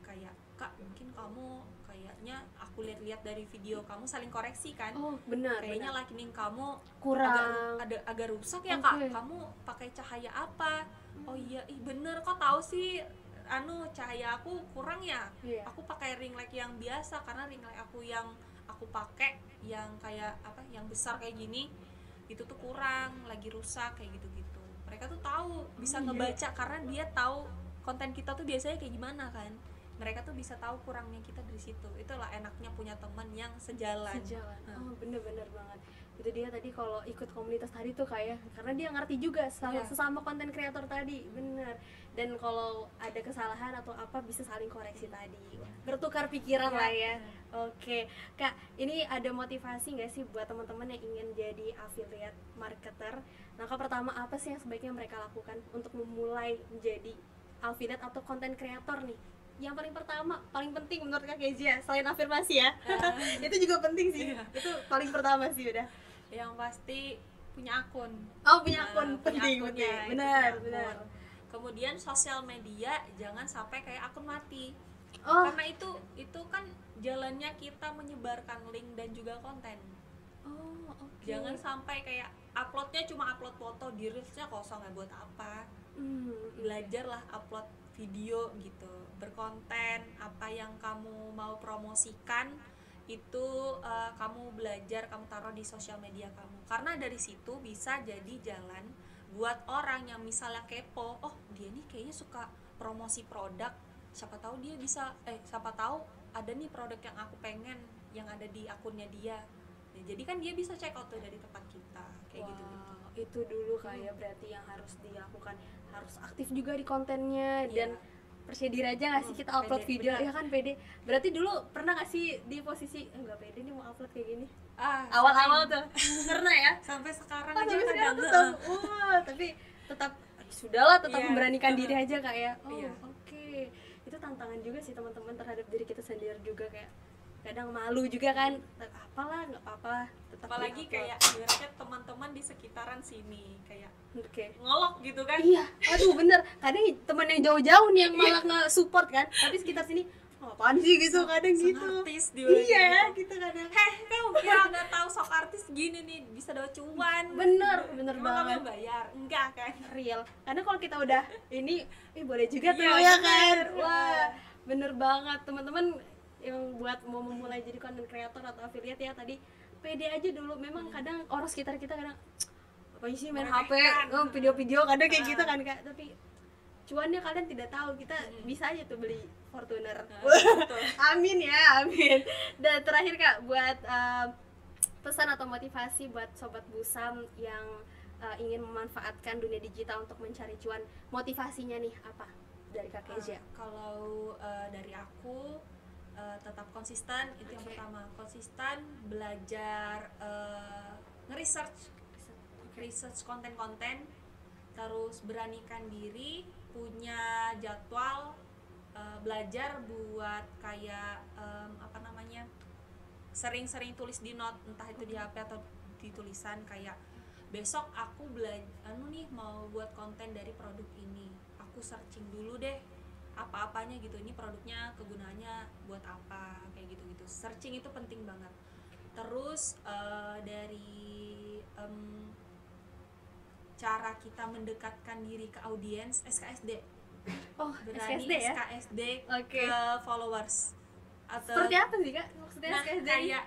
kayak, Kak mungkin kamu kayaknya aku lihat-lihat dari video kamu saling koreksi kan. Oh benar, kayaknya lightning kamu kurang agak rusak ya Kak, kamu pakai cahaya apa? Oh iya, bener, kok tahu sih cahaya aku kurang ya. Aku pakai ring light yang biasa, karena ring light aku yang aku pakai yang kayak apa, yang besar kayak gini, itu tuh kurang, lagi rusak kayak gitu-gitu. Mereka tuh tahu, bisa ngebaca karena dia tahu konten kita tuh biasanya kayak gimana kan. Mereka tuh bisa tahu kurangnya kita dari situ. Itulah enaknya punya teman yang sejalan. Oh bener-bener banget. Itu dia tadi kalau ikut komunitas tadi tuh kayak, karena dia ngerti juga sesama konten kreator tadi, bener. Dan kalau ada kesalahan atau apa bisa saling koreksi tadi, bertukar pikiran lah ya. Oke, Kak, ini ada motivasi nggak sih buat teman-teman yang ingin jadi affiliate marketer? Langkah pertama apa sih yang sebaiknya mereka lakukan untuk memulai menjadi affiliate atau konten kreator nih? Yang paling pertama, paling penting menurut Kak Kezia, selain afirmasi ya, itu juga penting sih. Itu paling pertama sih udah. Yang pasti punya akun. Oh punya akun, penting, benar. Kemudian sosial media jangan sampai kayak akun mati. Karena itu kan jalannya kita menyebarkan link dan juga konten. Jangan sampai kayak uploadnya cuma upload foto, di reelsnya kosong, ya buat apa? Belajarlah upload video gitu, berkonten. Apa yang kamu mau promosikan itu kamu belajar, kamu taruh di sosial media kamu, karena dari situ bisa jadi jalan buat orang yang misalnya kepo, oh dia nih kayaknya suka promosi produk, siapa tahu dia bisa siapa tahu ada nih produk yang aku pengen yang ada di akunnya dia. Nah, jadi kan dia bisa check out tuh dari tempat kita kayak gitu. Itu dulu kayak berarti yang harus dilakukan, harus aktif juga di kontennya. Dan percaya diri aja nggak sih kita upload pede, video, bener. ya kan pede. Berarti dulu pernah nggak sih di posisi nggak pede nih mau upload kayak gini? Awal-awal tuh pernah ya? Sampai sekarang Sampai aja sekarang kadang tapi tetap sudahlah, tetap Iya. memberanikan diri aja Kak ya. Iya. Oke. Itu tantangan juga sih teman-teman terhadap diri kita sendiri juga, kayak kadang malu juga kan, apalah nggak apa-apa, tetap apalagi di-upload. kayak ibaratnya teman-teman di sekitaran sini kayak Oke. ngolok gitu kan. Iya, aduh bener. Kadang teman yang jauh-jauh nih yang malah nge-support kan, tapi sekitar sini apaan sih gitu, kadang gitu. Artis di Iya, gitu kadang. kamu kira nggak tahu sok artis gini nih bisa dapat cuan? Bener Emang banget. kamu bayar? Enggak kan? Real. Karena kalau kita udah ini, boleh juga tuh Iya, ya bener. kan. Wah, bener banget teman-teman yang buat mau memulai jadi content creator atau affiliate ya tadi, pede aja dulu. Memang kadang orang sekitar kita kadang apa sih main HP, Meremehkan. video-video kadang kayak gitu kan Kak. Tapi cuannya kalian tidak tahu, kita bisa aja tuh beli Fortuner. Betul. Amin ya, amin. Dan terakhir Kak, buat pesan atau motivasi buat sobat Busam yang ingin memanfaatkan dunia digital untuk mencari cuan, motivasinya nih apa dari Kak Kezia? Kalau dari aku tetap konsisten, itu yang pertama. Konsisten belajar research konten-konten, terus beranikan diri, punya jadwal, belajar buat kayak sering-sering tulis di note, entah itu di HP atau di tulisan, kayak besok aku mau buat konten dari produk ini, aku searching dulu deh apa-apanya gitu, ini produknya kegunaannya buat apa, kayak gitu-gitu. Searching itu penting banget. Terus dari cara kita mendekatkan diri ke audiens, SKSD. Berani SKSD ya? SKSD Oke. ke followers. Atau Seperti apa sih Kak maksudnya SKSD? kayak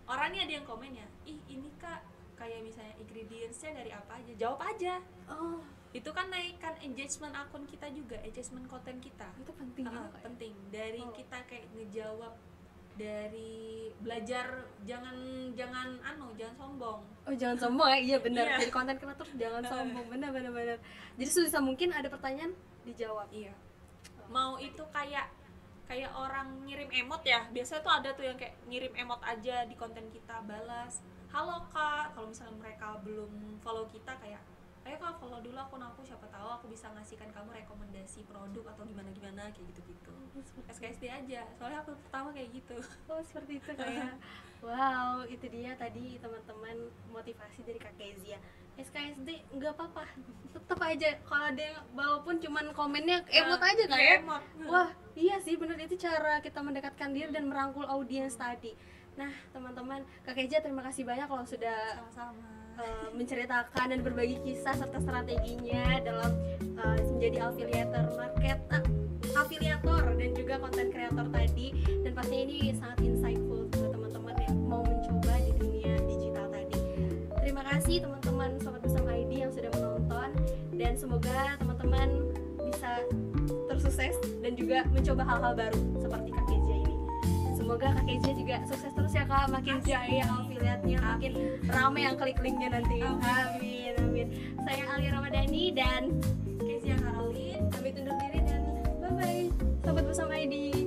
orang nih ada yang komen ya, ih ini Kak kayak misalnya ingredientsnya dari apa aja, jawab aja. Itu kan naikkan engagement akun kita juga, engagement konten kita. Itu penting juga Kak ya? Penting dari kita kayak ngejawab, dari belajar, jangan sombong. Jangan sombong ya, iya benar. Iya. Jadi konten kreator jangan sombong, benar. Jadi sebisa mungkin ada pertanyaan dijawab. Iya. Mau itu kayak orang ngirim emot ya, biasanya tuh ada tuh yang kayak ngirim emot aja di konten kita, balas halo Kak, kalau misalnya mereka belum follow kita kayak ayo Kak follow dulu akun aku, siapa tahu aku bisa ngasihkan kamu rekomendasi produk atau gimana kayak gitu-gitu. SKSD aja, soalnya aku pertama kayak gitu. Oh seperti itu kayak wow, itu dia tadi teman-teman motivasi dari Kak Kezia. SKSD nggak apa-apa, tetap aja kalau ada yang walaupun cuman komennya emot aja kayak Emot. wah iya sih bener, itu cara kita mendekatkan diri dan merangkul audiens tadi. Nah teman-teman, Kak Kezia terima kasih banyak kalau sudah Sama-sama. menceritakan dan berbagi kisah serta strateginya dalam menjadi afiliator dan juga konten kreator tadi, dan pastinya ini sangat insightful buat teman-teman yang mau mencoba di dunia digital tadi. Terima kasih teman-teman Sobat Busam ID yang sudah menonton, dan semoga teman-teman bisa tersukses dan juga mencoba hal-hal baru seperti Kak Kezia ini. Semoga Kak Kezia juga sukses terus ya Kak, makin jaya affiliate-nya, makin rame yang klik-kliknya nanti. Amin, amin. Saya Alia Ramadhani dan Kezia Caroline. kami undur diri dan bye-bye Sobat Busam ID.